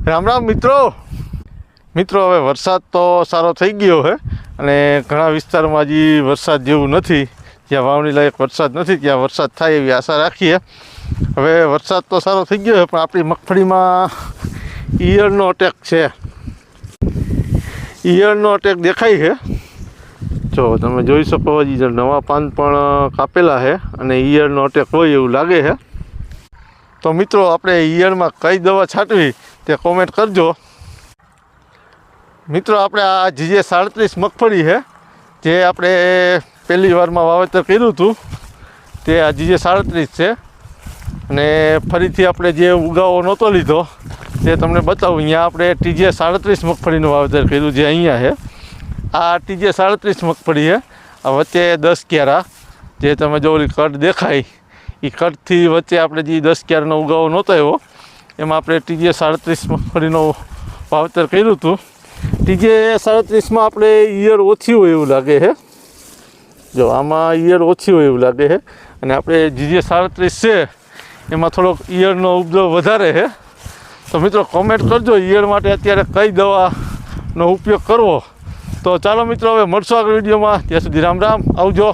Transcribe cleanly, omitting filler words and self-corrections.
રામ રામ મિત્રો હવે વરસાદ તો સારો થઈ ગયો છે અને ઘણા વિસ્તારમાં હજી વરસાદ જેવું નથી, જ્યાં વાવણી લાયક વરસાદ નથી ત્યાં વરસાદ થાય એવી આશા રાખીએ. હવે વરસાદ તો સારો થઈ ગયો છે પણ આપણી મગફળીમાં ઈયળનો અટેક છે. ઈયળનો અટેક દેખાય છે. જો તમે જોઈ શકો હજી નવા પાન પણ કાપેલા છે અને ઈયળનો અટેક હોય એવું લાગે છે. તો મિત્રો આપણે ઈયળમાં કઈ દવા છાંટવી તે કોમેન્ટ કરજો. મિત્રો આપણે આ GJ37 મગફળી છે જે આપણે પહેલી વારમાં વાવેતર કર્યું હતું તે આ GJ37 છે અને ફરીથી આપણે જે ઉગાવો નહોતો લીધો તે તમને બતાવું. અહીંયા આપણે TJ37 મગફળીનું વાવેતર કર્યું જે અહીંયા છે. આ TJ37 મગફળી છે. આ વચ્ચે 10 ક્યારા જે તમે જો ઓલી કટ દેખાય એ કટથી વચ્ચે આપણે જે 10 ક્યારાનો ઉગાવો નહોતો આવ્યો એમાં આપણે TJ37 મગફળીનું વાવેતર કર્યું હતું. TJ37માં આપણે ઈયળ ઓછી હોય એવું લાગે છે. જો આમાં ઈયળ ઓછી હોય એવું લાગે છે અને આપણે GJ37 છે એમાં થોડોક ઈયળનો ઉપદ્રવ વધારે છે. તો મિત્રો કોમેન્ટ કરજો ઈયળ માટે અત્યારે કઈ દવાનો ઉપયોગ કરવો. તો ચાલો મિત્રો હવે મળશું આગળ વિડીયોમાં. ત્યાં સુધી રામ રામ, આવજો.